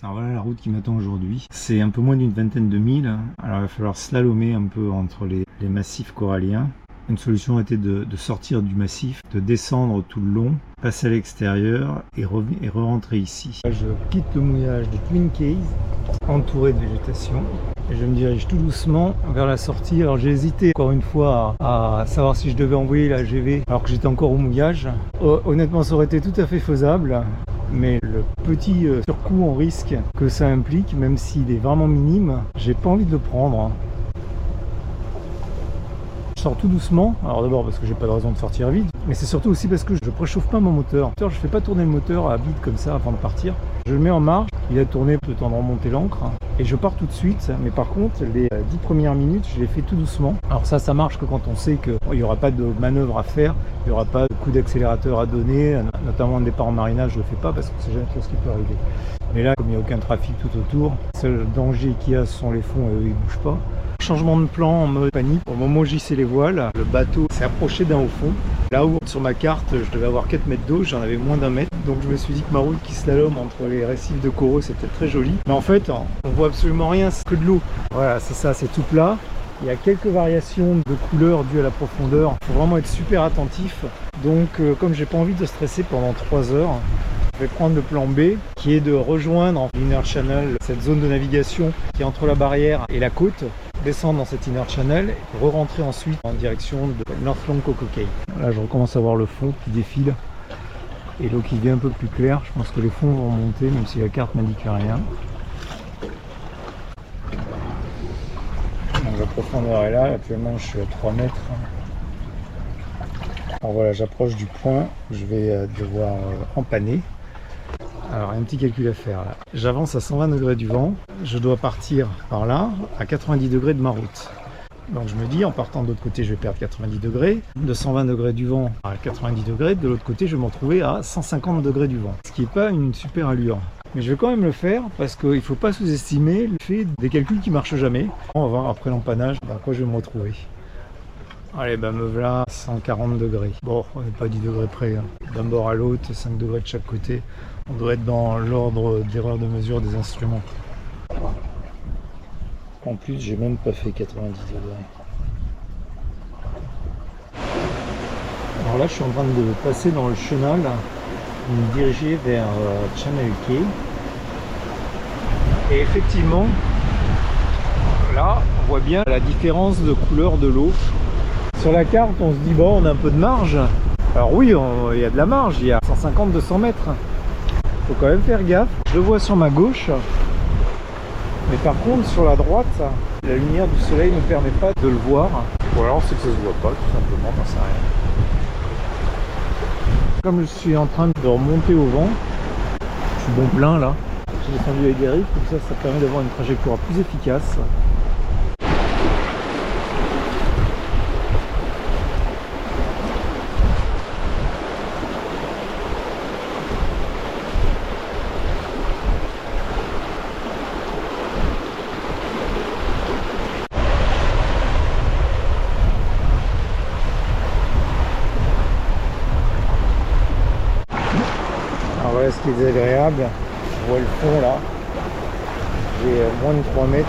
Alors voilà la route qui m'attend aujourd'hui. C'est un peu moins d'une vingtaine de milles. Alors il va falloir slalomer un peu entre les massifs coralliens. Une solution était de sortir du massif, de descendre tout le long, passer à l'extérieur et re-rentrer ici. Là, je quitte le mouillage de Twin Cays, entouré de végétation. Et je me dirige tout doucement vers la sortie. Alors j'ai hésité encore une fois à savoir si je devais envoyer la GV alors que j'étais encore au mouillage. Honnêtement, ça aurait été tout à fait faisable. Mais le petit surcoût en risque que ça implique, même s'il est vraiment minime, j'ai pas envie de le prendre. Je sors tout doucement, alors d'abord parce que j'ai pas de raison de sortir vite, mais c'est surtout aussi parce que je préchauffe pas mon moteur. Je fais pas tourner le moteur à vide comme ça avant de partir. Je le mets en marche, il a tourné le temps de remonter l'ancre et je pars tout de suite. Mais par contre, les 10 premières minutes, je les fais tout doucement. Alors ça marche que quand on sait qu'il n'y aura pas de manœuvre à faire, il n'y aura pas de coup d'accélérateur à donner, notamment un départ en marinage, je le fais pas parce que c'est jamais trop ce qui peut arriver. Mais là, comme il n'y a aucun trafic tout autour, le seul danger qu'il y a, ce sont les fonds et eux, ils bougent pas. Changement de plan en mode panique. Au moment où j'hissais les voiles, le bateau s'est approché d'un haut fond. Là où sur ma carte, je devais avoir 4 mètres d'eau, j'en avais moins d'1 mètre. Donc je me suis dit que ma route qui slalom entre les récifs de coraux, c'était très joli. Mais en fait, on voit absolument rien, c'est que de l'eau. Voilà, c'est ça, c'est tout plat. Il y a quelques variations de couleurs dues à la profondeur. Il faut vraiment être super attentif. Donc comme j'ai pas envie de stresser pendant 3 heures, je vais prendre le plan B qui est de rejoindre l'Inner Channel, cette zone de navigation qui est entre la barrière et la côte, descendre dans cet Inner Channel et re-rentrer ensuite en direction de North Long Coco Cay. Là je recommence à voir le fond qui défile et l'eau qui devient un peu plus claire. Je pense que les fonds vont monter même si la carte n'indique rien. Donc la profondeur est là, actuellement je suis à 3 mètres. Alors voilà, j'approche du point où je vais devoir empanner. Alors, il y a un petit calcul à faire là. J'avance à 120 degrés du vent. Je dois partir par là, à 90 degrés de ma route. Donc je me dis, en partant de l'autre côté, je vais perdre 90 degrés. De 120 degrés du vent à 90 degrés, de l'autre côté, je vais me retrouver à 150 degrés du vent. Ce qui n'est pas une super allure. Mais je vais quand même le faire parce qu'il ne faut pas sous-estimer le fait des calculs qui ne marchent jamais. On va voir après l'empannage à quoi je vais me retrouver. Allez, me voilà 140 degrés. Bon, on n'est pas 10 degrés près. D'un bord à l'autre, 5 degrés de chaque côté. On doit être dans l'ordre d'erreur de mesure des instruments. En plus, j'ai même pas fait 90 degrés. Alors là, je suis en train de passer dans le chenal, de me diriger vers Channel Cay. Et effectivement, là, on voit bien la différence de couleur de l'eau. Sur la carte, on se dit, bon, on a un peu de marge. Alors oui, il y a de la marge, il y a 150-200 mètres. Faut quand même faire gaffe. Je le vois sur ma gauche, mais par contre sur la droite, la lumière du soleil ne permet pas de le voir. Ou alors c'est que ça se voit pas, tout simplement, j'en sais rien. Comme je suis en train de remonter au vent, je suis bon plein là. J'ai descendu avec des rives, comme ça permet d'avoir une trajectoire plus efficace. Voilà ce qui est désagréable, on voit le fond là, j'ai moins de 3 mètres,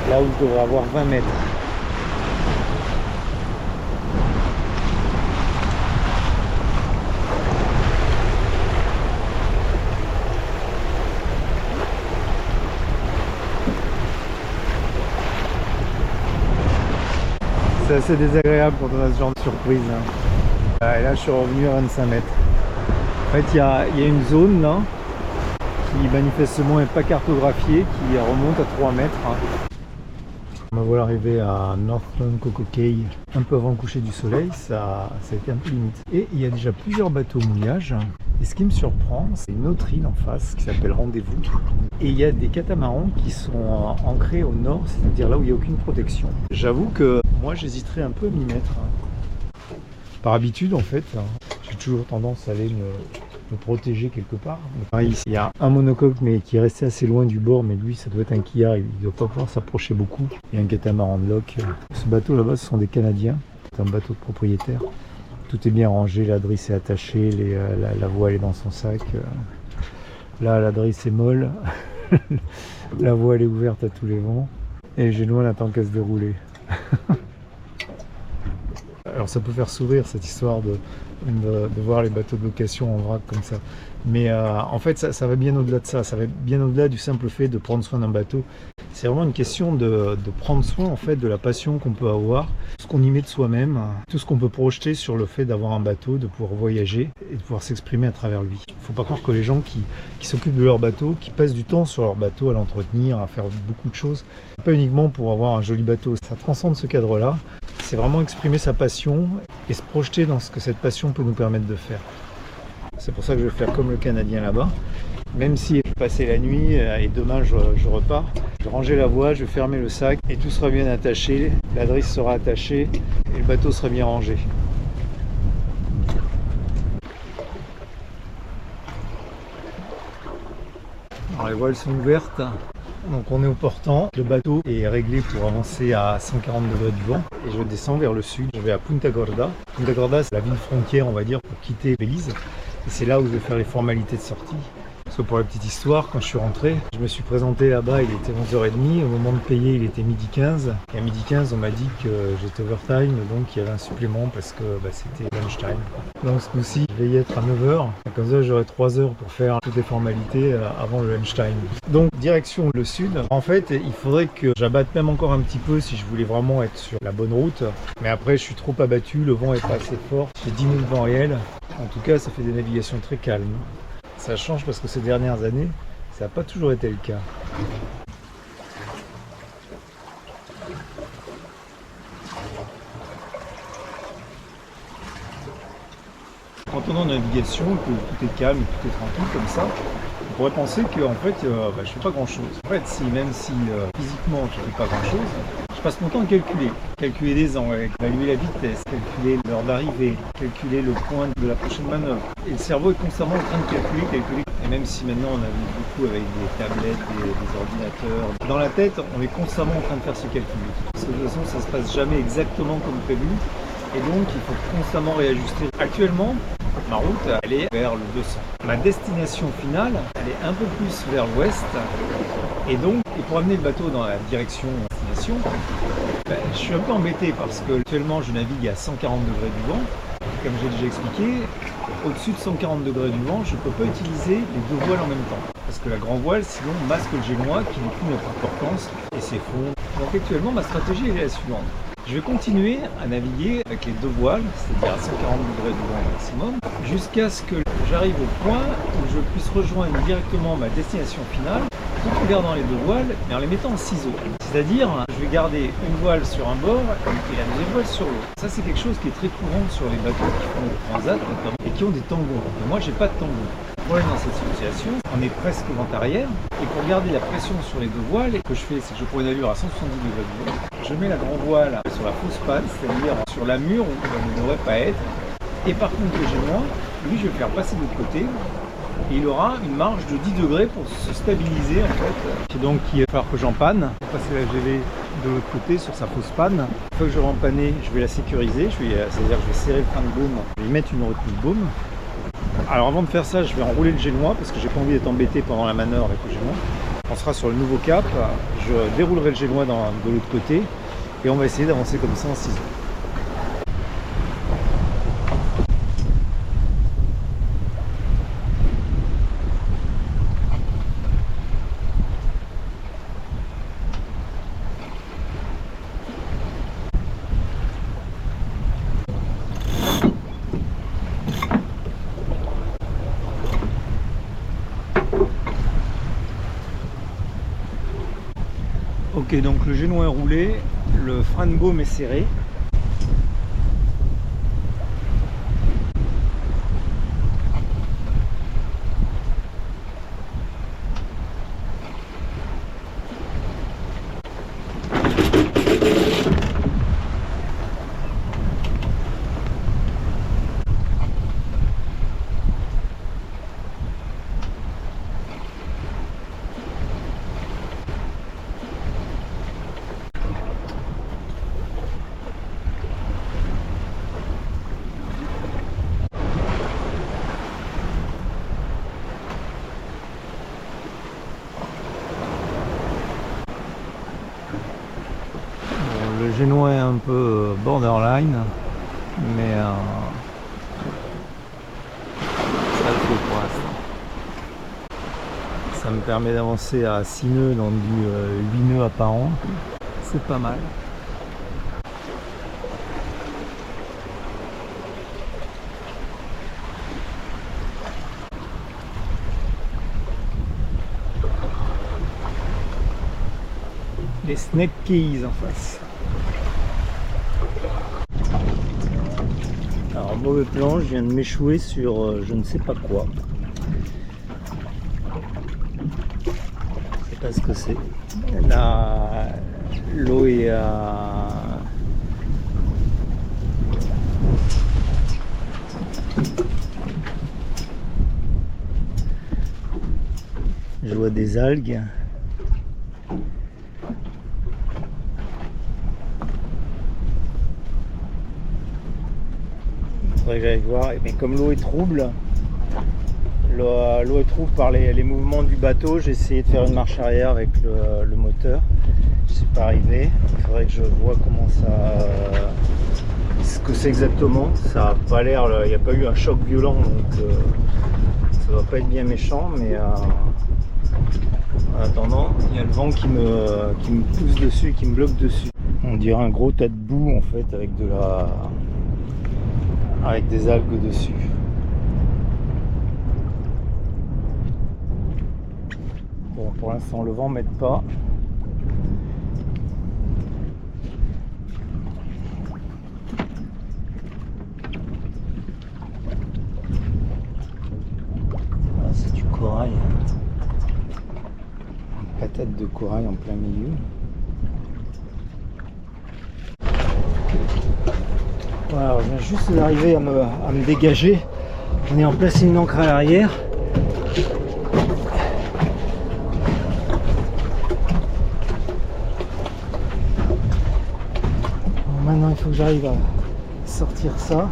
là où je devrais avoir 20 mètres. C'est assez désagréable quand on a ce genre de surprise. Et là je suis revenu à 25 mètres. En fait, il y a une zone là qui manifestement n'est pas cartographiée, qui remonte à 3 mètres. On va voilà arriver à North Long Coco Cay un peu avant le coucher du soleil, ça a été un peu limite. Et il y a déjà plusieurs bateaux au mouillage. Et ce qui me surprend, c'est une autre île en face qui s'appelle Rendez-vous. Et il y a des catamarans qui sont ancrés au nord, c'est-à-dire là où il n'y a aucune protection. J'avoue que moi j'hésiterais un peu à m'y mettre. Par habitude en fait, j'ai toujours tendance à aller me protéger quelque part. Ici, il y a un monocoque mais qui est resté assez loin du bord, mais lui ça doit être un quillard, il ne doit pas pouvoir s'approcher beaucoup. Il y a un catamaran de loc. Ce bateau là-bas ce sont des Canadiens, c'est un bateau de propriétaire. Tout est bien rangé, la drisse est attachée, la voile est dans son sac. Là, la drisse est molle. La voile est ouverte à tous les vents. Et le génois n'attend qu'à se dérouler. Alors ça peut faire sourire cette histoire de voir les bateaux de location en vrac comme ça. Mais en fait ça va bien au-delà de ça. Ça va bien au-delà du simple fait de prendre soin d'un bateau. C'est vraiment une question de prendre soin en fait de la passion qu'on peut avoir, tout ce qu'on y met de soi-même, tout ce qu'on peut projeter sur le fait d'avoir un bateau, de pouvoir voyager et de pouvoir s'exprimer à travers lui. Il ne faut pas croire que les gens qui s'occupent de leur bateau, qui passent du temps sur leur bateau à l'entretenir, à faire beaucoup de choses, pas uniquement pour avoir un joli bateau. Ça transcende ce cadre-là. C'est vraiment exprimer sa passion et se projeter dans ce que cette passion peut nous permettre de faire. C'est pour ça que je vais faire comme le Canadien là-bas. Même si je passais la nuit et demain je repars, je vais ranger la voile, je vais fermer le sac et tout sera bien attaché, la drisse sera attachée et le bateau sera bien rangé. Alors les voiles sont ouvertes, donc on est au portant. Le bateau est réglé pour avancer à 140 degrés du vent et je descends vers le sud, je vais à Punta Gorda. Punta Gorda c'est la ville frontière on va dire pour quitter Belize et c'est là où je vais faire les formalités de sortie. Parce que pour la petite histoire, quand je suis rentré, je me suis présenté là-bas, il était 11h30, au moment de payer il était 12h15 et à 12h15 on m'a dit que j'étais overtime donc il y avait un supplément parce que c'était lunchtime. Donc ce coup-ci je vais y être à 9h, comme ça j'aurai 3 heures pour faire toutes les formalités avant le lunchtime. Donc direction le sud, en fait il faudrait que j'abatte même encore un petit peu si je voulais vraiment être sur la bonne route, mais après je suis trop abattu, le vent est pas assez fort, j'ai 10 000 vents réels, en tout cas ça fait des navigations très calmes. Ça change parce que ces dernières années, ça n'a pas toujours été le cas. Quand on est en navigation, que tout est calme, tout est tranquille comme ça, on pourrait penser que en fait, je fais pas grand chose. En fait, même si physiquement je fais pas grand chose, je passe mon temps à calculer des angles, évaluer la vitesse, calculer l'heure d'arrivée, calculer le point de la prochaine manœuvre. Et le cerveau est constamment en train de calculer. Et même si maintenant on navigue beaucoup avec des tablettes, des ordinateurs, dans la tête, on est constamment en train de faire ce calcul. Parce que de toute façon, ça se passe jamais exactement comme prévu. Et donc, il faut constamment réajuster. Actuellement, ma route, elle est vers le 200. Ma destination finale, elle est un peu plus vers l'ouest. Et donc, pour amener le bateau dans la direction destination, je suis un peu embêté parce que actuellement, je navigue à 140 degrés du vent. Comme j'ai déjà expliqué, au-dessus de 140 degrés du vent, je ne peux pas utiliser les deux voiles en même temps. Parce que la grand voile, sinon, masque le génois qui du coup n'a pas d'importance et s'effondre. Donc actuellement, ma stratégie est la suivante. Je vais continuer à naviguer avec les deux voiles, c'est-à-dire à 140 degrés du vent maximum, jusqu'à ce que j'arrive au point où je puisse rejoindre directement ma destination finale, tout en gardant les deux voiles, mais en les mettant en ciseaux. C'est-à-dire, je vais garder une voile sur un bord et la deuxième voile sur l'autre. Ça, c'est quelque chose qui est très courant sur les bateaux qui font le transat, notamment, et qui ont des tangons. Et moi, j'ai pas de tangon. Le problème dans cette situation, on est presque au vent arrière, et pour garder la pression sur les deux voiles, ce que je fais, c'est que je prends une allure à 170 degrés du vent, je mets la grand voile sur la fausse panne, c'est-à-dire sur la mure où elle ne devrait pas être, et par contre le génois, lui, je vais le faire passer de l'autre côté, et il aura une marge de 10 degrés pour se stabiliser en fait. Et donc il va falloir que j'empanne, passer la gelée de l'autre côté sur sa fausse panne. Une fois que je vais empanner, je vais la sécuriser, c'est-à-dire que je vais serrer le frein de baume, je vais y mettre une retenue de baume. Alors avant de faire ça, je vais enrouler le génois parce que j'ai pas envie d'être embêté pendant la manœuvre avec le génois. On sera sur le nouveau cap, je déroulerai le génois de l'autre côté et on va essayer d'avancer comme ça en ciseaux. Ok, donc le génois est roulé, le frein de baume est serré. génois un peu borderline, mais ça le fait pour l'instant. Ça me permet d'avancer à 6 nœuds dans du 8 nœuds apparent. C'est pas mal. Les Snake Keys en face. Alors mauvais plan, je viens de m'échouer sur je ne sais pas quoi. Je sais pas ce que c'est. Là, l'eau est à... Je vois des algues. Que j'aille voir, mais comme l'eau est trouble, l'eau est trouble par les mouvements du bateau, j'ai essayé de faire une marche arrière avec le moteur, je suis pas arrivé. Il faudrait que je vois comment ça, ce que c'est exactement. Ça a pas l'air, il n'y a pas eu un choc violent, donc ça doit pas être bien méchant, mais en attendant, il y a le vent qui me pousse dessus, qui me bloque dessus. On dirait un gros tas de boue en fait avec des algues dessus. Bon, pour l'instant le vent m'aide pas. Ah, c'est du corail. Une patate de corail en plein milieu. Voilà, je viens juste d'arriver à me dégager. On est en place une ancre à l'arrière. Bon, maintenant il faut que j'arrive à sortir ça.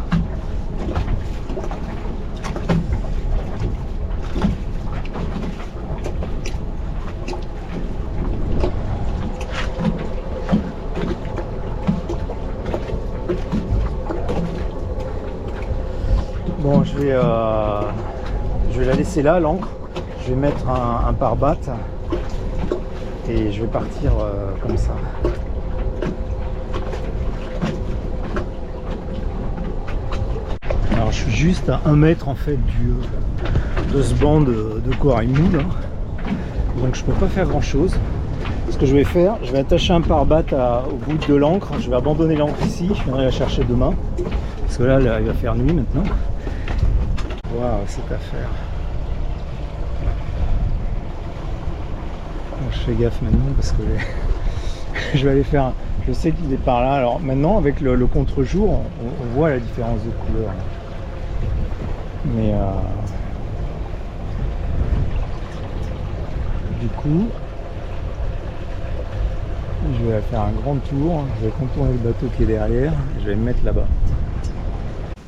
Bon, je vais la laisser là, l'ancre. Je vais mettre un pare-batte et je vais partir comme ça. Alors, je suis juste à 1 mètre en fait de ce banc de corail mou là. Donc, je peux pas faire grand chose. Ce que je vais faire, je vais attacher un pare-batte au bout de l'ancre. Je vais abandonner l'ancre ici. Je viendrai la chercher demain. Parce que là, il va faire nuit maintenant. Waouh, cette affaire. Bon, je fais gaffe maintenant parce que je vais aller faire. Je sais qu'il est par là. Alors maintenant, avec le contre-jour, on voit la différence de couleur. Mais du coup, je vais faire un grand tour. Je vais contourner le bateau qui est derrière. Et je vais me mettre là-bas.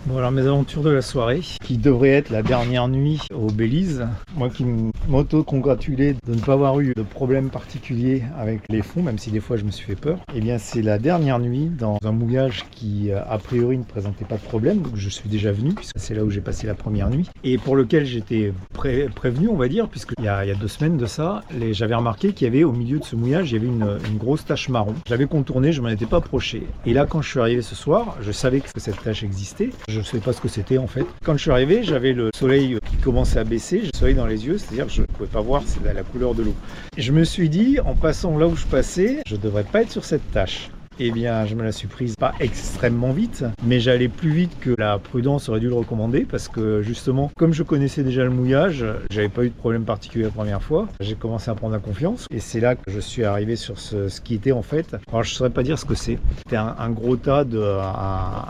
Bon, alors mes aventures de la soirée, qui devrait être la dernière nuit au Belize. Moi qui m'auto-congratulais de ne pas avoir eu de problème particulier avec les fonds, même si des fois je me suis fait peur. Et bien c'est la dernière nuit dans un mouillage qui a priori ne présentait pas de problème, donc je suis déjà venu, puisque c'est là où j'ai passé la première nuit. Et pour lequel j'étais prévenu, on va dire, puisque il y a 2 semaines de ça, j'avais remarqué qu'il y avait au milieu de ce mouillage, il y avait une grosse tache marron. J'avais contourné, je m'en étais pas approché. Et là quand je suis arrivé ce soir, je savais que cette tache existait. Je ne savais pas ce que c'était en fait. Quand je suis arrivé, j'avais le soleil qui commençait à baisser, j'ai le soleil dans les yeux, c'est-à-dire que je ne pouvais pas voir la couleur de l'eau. Je me suis dit, en passant là où je passais, je ne devrais pas être sur cette tache. Eh bien, je me la suis prise pas extrêmement vite, mais j'allais plus vite que la prudence aurait dû le recommander parce que justement, comme je connaissais déjà le mouillage, j'avais pas eu de problème particulier la première fois. J'ai commencé à prendre la confiance et c'est là que je suis arrivé sur ce qui était en fait. Alors, je saurais pas dire ce que c'est. C'était un gros tas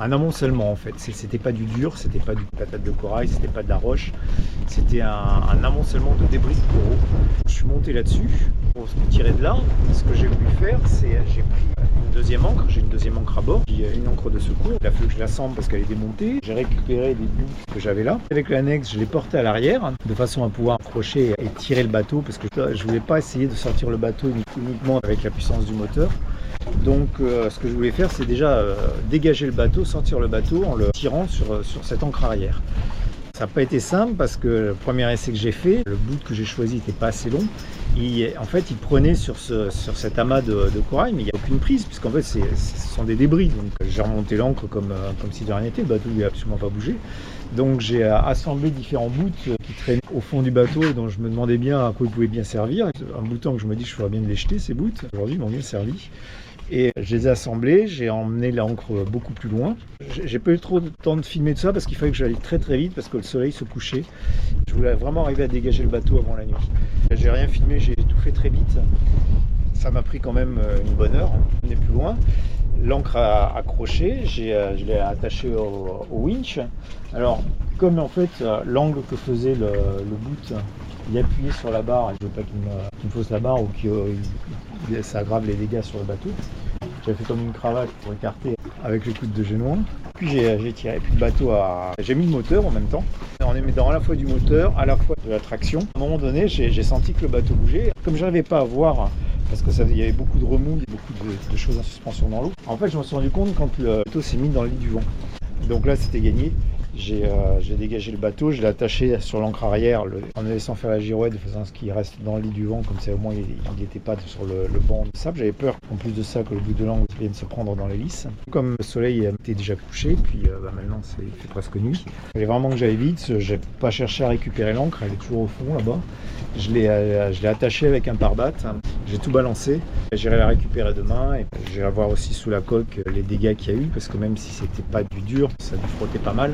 un amoncellement en fait. C'était pas du dur, c'était pas du patate de corail, c'était pas de la roche. C'était un amoncellement de débris de coraux. Je suis monté là-dessus pour se tirer de là. Ce que j'ai voulu faire, c'est j'ai pris une deuxième encre, j'ai une deuxième encre à bord, j'ai une encre de secours, il a fallu que je l'assemble parce qu'elle est démontée, j'ai récupéré les bulles que j'avais là. Avec l'annexe, je l'ai porté à l'arrière de façon à pouvoir accrocher et tirer le bateau parce que je voulais pas essayer de sortir le bateau uniquement avec la puissance du moteur. Donc ce que je voulais faire, c'est déjà dégager le bateau, sortir le bateau en le tirant sur cette ancre arrière. Ça n'a pas été simple parce que le premier essai que j'ai fait, le bout que j'ai choisi n'était pas assez long. En fait, il prenait sur cet amas de corail, mais il n'y a aucune prise, puisqu'en fait, ce sont des débris. Donc, j'ai remonté l'ancre comme si de rien n'était. Le bateau n'a absolument pas bougé. Donc, j'ai assemblé différents bouts qui traînaient au fond du bateau et dont je me demandais bien à quoi ils pouvaient bien servir. Un bout de temps que je me dis, je ferais bien de les jeter, ces bouts. Aujourd'hui, ils m'ont bien servi. Et je les ai assemblés, j'ai emmené l'encre beaucoup plus loin. J'ai pas eu trop de temps de filmer tout ça parce qu'il fallait que j'aille très très vite parce que le soleil se couchait. Je voulais vraiment arriver à dégager le bateau avant la nuit. J'ai rien filmé, j'ai tout fait très vite. Ça m'a pris quand même une bonne heure, on est plus loin. L'encre a accroché, je l'ai attaché au winch. Alors, comme en fait l'angle que faisait le bout, il appuyait sur la barre, je ne veux pas qu'il me fausse la barre ou que ça aggrave les dégâts sur le bateau. J'ai fait comme une cravate pour écarter avec le coude de génois. Puis j'ai tiré, puis le bateau j'ai mis le moteur en même temps. On est dans à la fois du moteur, à la fois de la traction. À un moment donné, j'ai senti que le bateau bougeait. Comme je n'arrivais pas à voir, parce qu'il y avait beaucoup de remous, beaucoup de choses en suspension dans l'eau. En fait, je me suis rendu compte quand le bateau s'est mis dans le lit du vent. Donc là, c'était gagné. J'ai dégagé le bateau, je l'ai attaché sur l'ancre arrière en laissant faire la girouette de façon à ce qu'il reste dans le lit du vent, comme ça au moins il n'était pas sur le banc de sable. J'avais peur en plus de ça que le bout de l'angle vienne se prendre dans l'hélice. Comme le soleil était déjà couché, puis maintenant il fait presque nuit. Il fallait vraiment que j'aille vite, je n'ai pas cherché à récupérer l'ancre, elle est toujours au fond là-bas. Je l'ai attachée avec un pare-batte, j'ai tout balancé, j'irai la récupérer demain et j'irai voir aussi sous la coque les dégâts qu'il y a eu, parce que même si c'était pas du dur, ça lui frottait pas mal.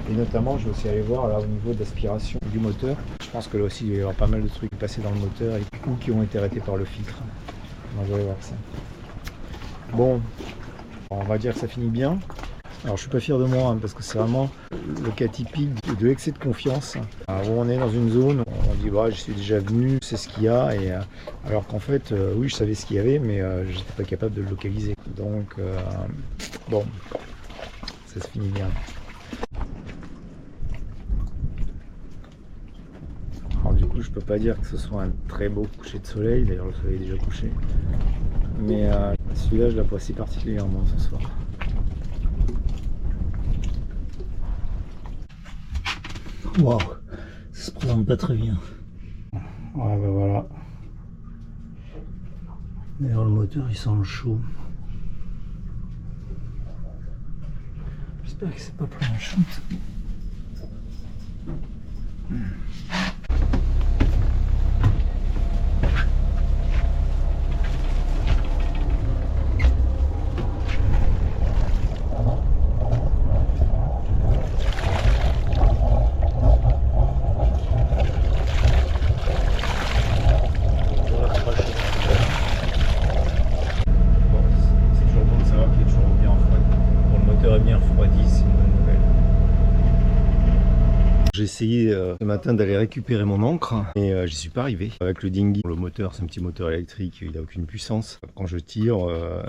Et notamment, je vais aussi aller voir là au niveau d'aspiration du moteur. Je pense que là aussi, il va y avoir pas mal de trucs passés dans le moteur ou qui ont été arrêtés par le filtre. Donc, je vais voir ça. Bon, on va dire que ça finit bien. Alors, je suis pas fier de moi parce que c'est vraiment le cas typique de excès de confiance. Où on est dans une zone, on dit bah, je suis déjà venu, c'est ce qu'il y a. Et, alors qu'en fait, oui, je savais ce qu'il y avait, mais je n'étais pas capable de le localiser. Donc, bon, ça se finit bien. Alors du coup je peux pas dire que ce soit un très beau coucher de soleil, d'ailleurs le soleil est déjà couché, mais celui-là je l'apprécie particulièrement ce soir. Waouh, ça se présente pas très bien. Ouais bah voilà. D'ailleurs le moteur il sent le chaud. J'espère que c'est pas plein de chute. J'ai essayé ce matin d'aller récupérer mon ancre et j'y suis pas arrivé. Avec le dinghy, le moteur c'est un petit moteur électrique, il n'a aucune puissance. Quand je tire,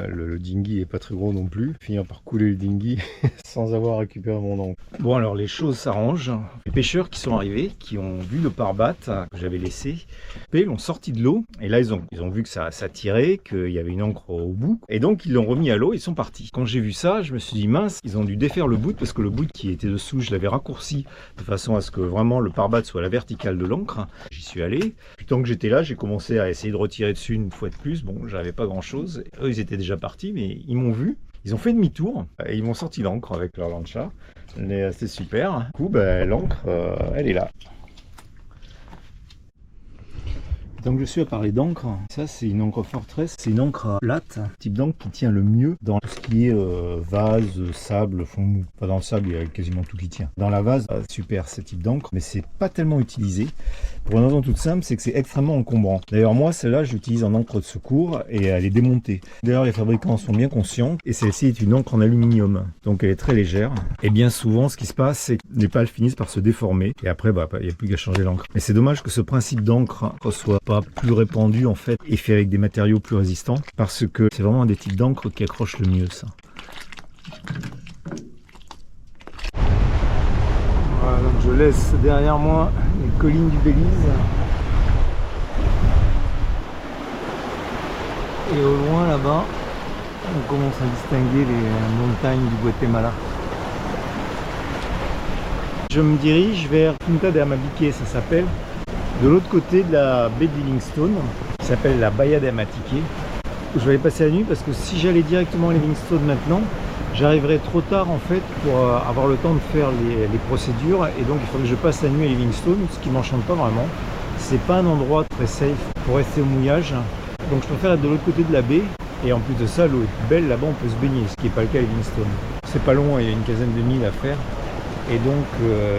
le dinghy est pas très gros non plus. Finir par couler le dinghy sans avoir récupéré mon ancre. Bon alors les choses s'arrangent. Les pêcheurs qui sont arrivés, qui ont vu le pare-batte que j'avais laissé, l'ont sorti de l'eau et là ils ont vu que ça tirait, qu'il y avait une ancre au bout et donc ils l'ont remis à l'eau et ils sont partis. Quand j'ai vu ça, je me suis dit mince, ils ont dû défaire le bout parce que le bout qui était dessous, je l'avais raccourci de façon à ce que vraiment le pare-batte soit à la verticale de l'ancre. J'y suis allé. Puis tant que j'étais là, j'ai commencé à essayer de retirer dessus une fois de plus. Bon, j'avais pas grand chose. Eux, ils étaient déjà partis, mais ils m'ont vu. Ils ont fait demi-tour et ils m'ont sorti l'ancre avec leur lancha. C'était super. Du coup, l'ancre, elle est là. Donc je suis à parler d'encre. Ça c'est une encre Fortress, c'est une encre plate, type d'encre qui tient le mieux dans tout ce qui est vase, sable, fond mou. Enfin, dans le sable il y a quasiment tout qui tient. Dans la vase, super ce type d'encre, mais c'est pas tellement utilisé. Pour une raison toute simple, c'est que c'est extrêmement encombrant. D'ailleurs moi celle-là j'utilise en encre de secours et elle est démontée. D'ailleurs les fabricants en sont bien conscients et celle-ci est une encre en aluminium. Donc elle est très légère. Et bien souvent ce qui se passe c'est que les pales finissent par se déformer et après il n'y a plus qu'à changer l'encre. Mais c'est dommage que ce principe d'encre soit pas plus répandu en fait et fait avec des matériaux plus résistants parce que c'est vraiment un des types d'encre qui accroche le mieux ça. Voilà, donc je laisse derrière moi les collines du Belize et au loin là-bas On commence à distinguer les montagnes du Guatemala. Je me dirige vers Punta de Amabique, ça s'appelle, de l'autre côté de la baie de Livingstone, qui s'appelle la Bahia de Amatique. Je vais aller passer la nuit parce que si j'allais directement à Livingstone maintenant, j'arriverais trop tard en fait pour avoir le temps de faire les procédures, et donc il faut que je passe la nuit à Livingstone, ce qui m'enchante pas vraiment. C'est pas un endroit très safe pour rester au mouillage, donc je préfère être de l'autre côté de la baie, et en plus de ça l'eau est belle là-bas, on peut se baigner, ce qui n'est pas le cas à Livingstone. C'est pas long, il y a une quinzaine de milles à faire, et donc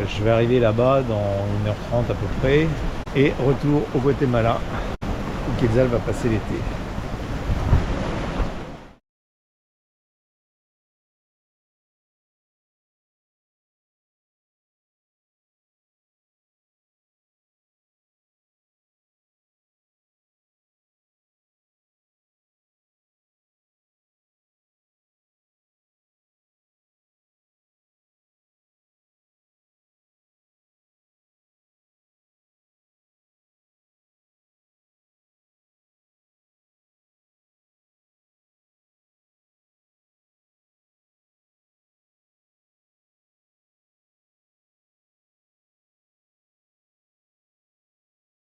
je vais arriver là-bas dans 1h30 à peu près, et retour au Guatemala où Quetzal va passer l'été.